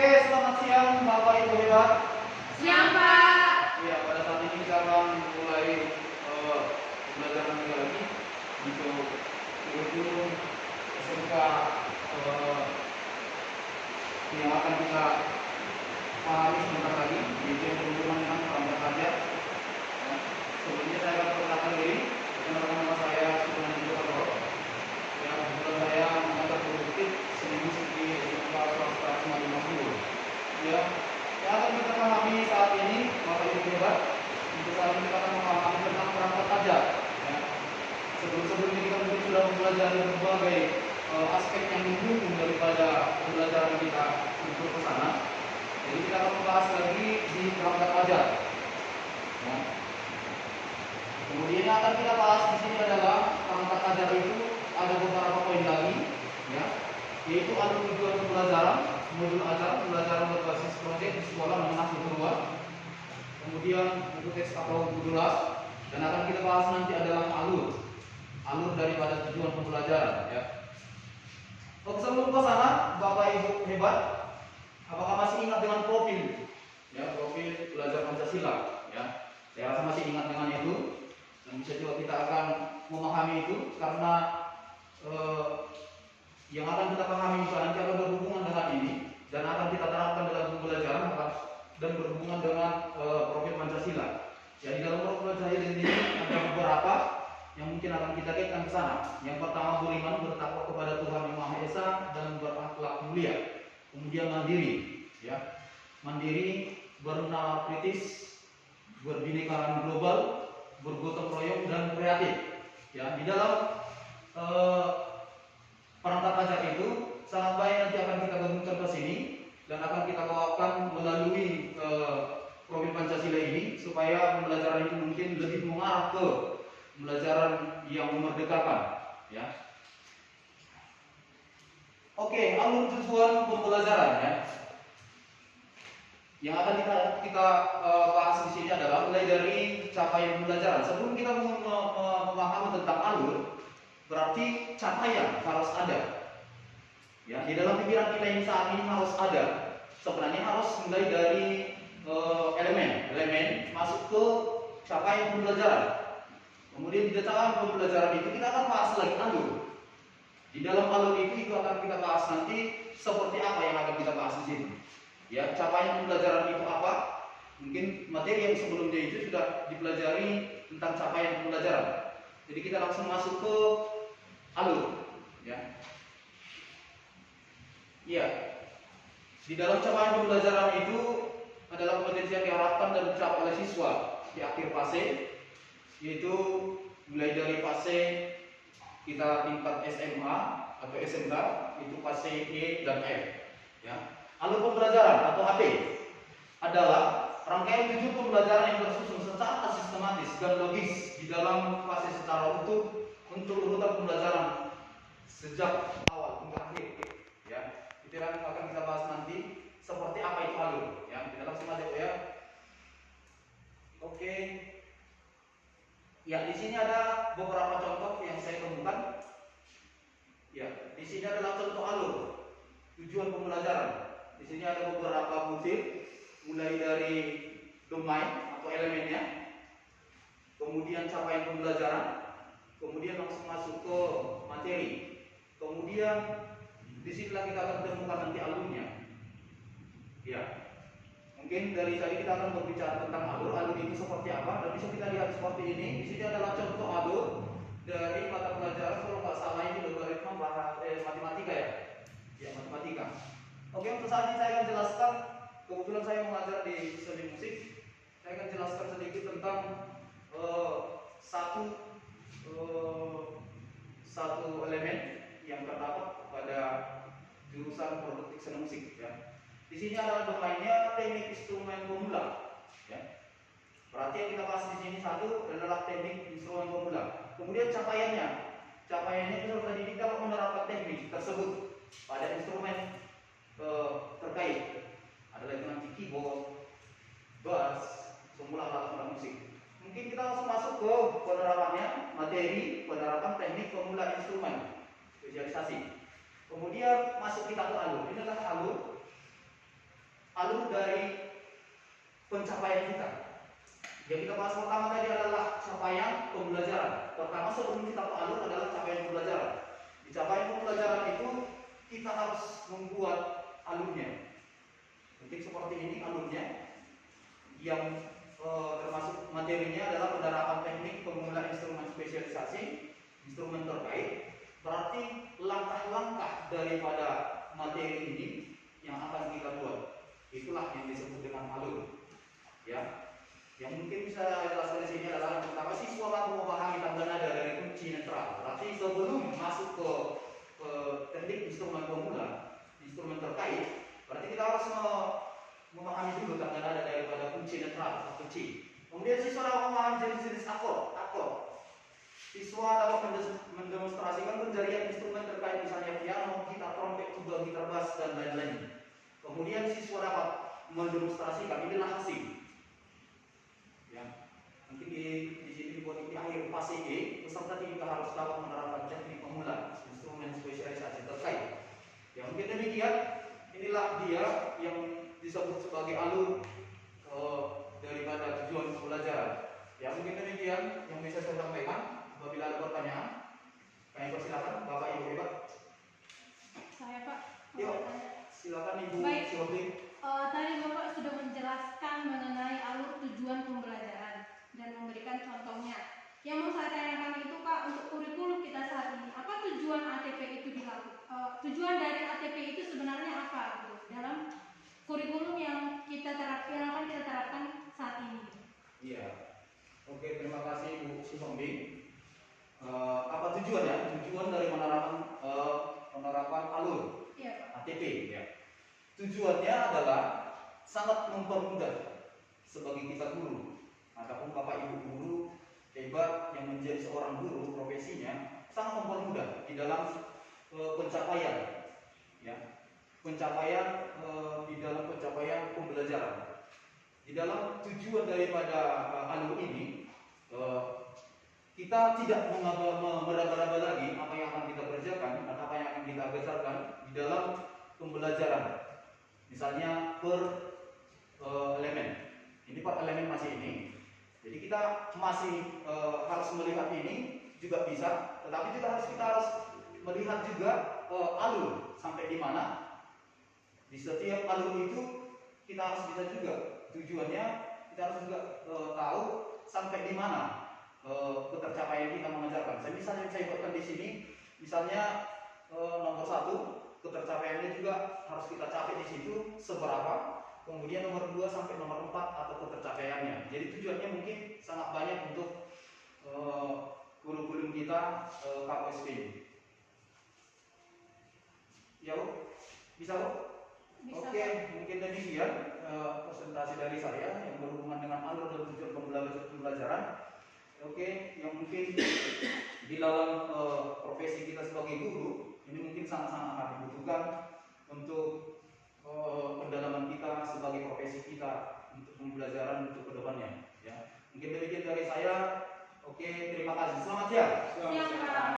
Oke, selamat siang Bapak Ibu hebat. Siang, Pak. Ya, pada saat ini kita akan mulai pembelajaran kita lagi untuk kurikulum SMK yang akan kita pahami sebentar lagi, yaitu yang berhubungan dengan perangkat pajak. Ya. Sebelumnya saya akan perkenalkan diri, nama saya Sulaiman Joko. Ya, kebetulan saya mengajar produktif seminggu di SMK swasta Semarang Dulu. Ya, yang akan kita pahami saat ini, Bapak Ibu hebat, untuk saat ini kita akan memahami tentang perangkat pajak. Ya. Sebelum-sebelumnya kita mungkin sudah mempelajari berbagai aspek yang mendukung daripada pembelajaran kita untuk ke sana. Jadi kita akan membahas lagi di perangkat pajak. Ya. Kemudian yang akan kita bahas di sini adalah perangkat pajak itu ada beberapa poin lagi, ya, yaitu alur tujuan pembelajaran, modul ajar pembelajaran berbasis proyek di sekolah menengah kedua, kemudian buku teks atau buku les, dan akan kita bahas nanti adalah alur daripada tujuan pembelajaran. Ya. Oke, sebelum ke sana, Bapak Ibu hebat, apakah masih ingat dengan profil? Ya, profil belajar Pancasila. Ya, saya rasa masih ingat dengan itu. Dan bisa juga kita akan memahami itu karena yang akan kita pahami nanti akan berhubungan dengan ini dan akan kita terapkan dalam pembelajaran dan berhubungan dengan profil Pancasila. Ya, di dalam profil Pancasila ini ada beberapa yang mungkin akan kita kaitkan ke sana. Yang pertama, beriman, bertakwa kepada Tuhan Yang Maha Esa dan berakhlak mulia. Kemudian mandiri, ya, mandiri, bernalar kritis, berbineka global, bergotong royong dan kreatif. Ya, di dalam perangkat pajak itu sangat baik nanti akan kita gabungkan ke sini dan akan kita bawakan melalui profil Pancasila ini supaya pembelajaran itu mungkin lebih mengarah ke pembelajaran yang memerdekakan. Ya. Oke, alur tujuan pembelajaran, ya. Yang akan kita bahas di sini adalah mulai dari capaian pembelajaran. Sebelum kita memahami tentang alur, berarti capaian harus ada. Ya, di dalam pikiran kita ini saat ini harus ada. Sebenarnya harus mulai dari elemen masuk ke capaian pembelajaran. Kemudian di dalam pembelajaran itu kita akan bahas lagi alur. Di dalam alur itu akan kita bahas nanti seperti apa yang akan kita bahas di sini. Ya, capaian pembelajaran itu apa? Mungkin materi yang sebelumnya itu sudah dipelajari tentang capaian pembelajaran. Jadi kita langsung masuk ke alur. Ya. Ya. Di dalam capaian pembelajaran itu adalah kompetensi yang diharapkan dan dicapai oleh siswa di akhir fase, yaitu mulai dari fase kita tingkat SMA atau SMK itu fase E dan F. Ya. Alur pembelajaran atau AP adalah rangkaian tujuan pembelajaran yang tersusun secara sistematis dan logis di dalam fase secara utuh untuk urutan pembelajaran sejak awal hingga akhir. Ya, itu yang akan kita bahas nanti seperti apa itu alur. Ya, kita langsung aja ya. Oke. Ya, di sini ada beberapa contoh yang saya temukan. Ya, di sini adalah contoh alur tujuan pembelajaran. Di sini ada beberapa butir, mulai dari domain atau elemennya, kemudian capaian pembelajaran, kemudian langsung masuk ke materi, kemudian disinilah kita akan temukan nanti alurnya. Ya, mungkin dari tadi kita akan berbicara tentang alur itu seperti apa, dan bisa kita lihat seperti ini. Di sini adalah contoh alur dari mata pelajaran kalau nggak salah ini logaritma matematika ya, ya matematika. Oke, untuk saat ini saya akan jelaskan. Kebetulan saya mengajar di seni musik. Saya akan jelaskan sedikit tentang satu elemen yang terdapat pada jurusan produktif seni musik. Ya. Di sini adalah domainnya teknik instrumen pemula. Ya. Berarti yang kita bahas di sini satu adalah teknik instrumen pemula. Kemudian capaiannya itu tadi kita menerapkan teknik tersebut pada instrumen terkait, adalah itu nanti keyboard, bass, semua alat musik. Mungkin kita langsung masuk ke penerapannya, materi penerapan teknik pemula instrumen spesialisasi. Kemudian masuk kita ke alur. Ini adalah alur alur dari pencapaian kita. Yang kita bahas pertama tadi adalah capaian pembelajaran. Pertama sebelum kita ke alur adalah capaian pembelajaran. Di capaian pembelajaran itu kita harus membuat alurnya. Mungkin seperti ini alurnya, yang termasuk materinya adalah penerapan teknik penggunaan instrumen spesialisasi, instrumen terkait. Berarti langkah-langkah daripada materi ini yang akan kita buat, itulah yang disebut dengan alur. Ya, yang mungkin bisa jelaskan di sini adalah yang pertama, siswa mampu memahami tanda nada dari kunci netral. Berarti sebelum masuk ke teknik instrumen pemula, instrumen terkait, berarti kita harus memahami dulu tanda nada daripada kunci netral atau C. Kemudian siswa dapat memahami jenis-jenis akord. Siswa dapat mendemonstrasikan pencarian instrumen terkait, misalnya piano, gitar, trompet, tuba, gitar bass, dan lain-lain. Kemudian siswa dapat mendemonstrasikan, inilah hasil. Ya, mungkin di sini dibuat di akhir fase E, peserta juga harus dapat menerapkan teknik pemula, instrumen spesialisasi terkait. Ya, mungkin demikian. Inilah dia yang disebut sebagai alur daripada tujuan pembelajaran. Ya, mungkin demikian yang bisa saya sampaikan. Apabila ada pertanyaan, kami persilakan Bapak Ibu hebat. Saya Pak. Yuk, silakan Ibu Silvi. Tadi Bapak sudah menjelaskan mengenai alur tujuan pembelajaran dan memberikan contohnya. Yang mau saya tanyakan itu Pak, untuk kurikulum kita saat ini, apa tujuan ATP itu dilakukan? Tujuan dari ATP itu sebenarnya apa gitu, dalam kurikulum yang kita akan kita terapkan saat ini? Iya. Oke, terima kasih Bu Sifombi. Apa tujuannya? Tujuan dari penerapan alur ATP. Ya. Tujuannya adalah sangat mempermudah sebagai kita guru ataupun Bapak Ibu guru hebat yang menjadi seorang guru, profesinya sangat mempermudah di dalam pencapaian, ya, di dalam pencapaian pembelajaran. Di dalam tujuan daripada alur ini, kita tidak meraba-raba lagi apa yang akan kita kerjakan dan apa yang akan kita ajarkan di dalam pembelajaran. Misalnya per elemen. Ini per elemen masih ini. Jadi kita masih harus melihat ini juga bisa, tetapi kita harus melihat juga alur sampai di mana. Di setiap alur itu kita harus bisa juga tujuannya, kita harus juga tahu sampai di mana ketercapaian kita mengejarkan. Misalnya saya buatkan di sini, misalnya nomor 1 ketercapaiannya juga harus kita capai di situ seberapa. Kemudian nomor 2 sampai nomor 4 atau ketercapaiannya. Jadi tujuannya mungkin sangat banyak untuk kurikulum kita KUSP. Ya Bu, bisa Bu? Bisa, Oke, Pak. mungkin demikian presentasi dari saya yang berhubungan dengan alur dan tujuan pembelajaran. Oke, yang mungkin di dalam profesi kita sebagai guru ini mungkin sangat-sangat dibutuhkan untuk pendalaman kita sebagai profesi kita untuk pembelajaran untuk kedepannya. Ya, mungkin demikian dari saya. Oke, terima kasih. Selamat siang. Siang, Pak.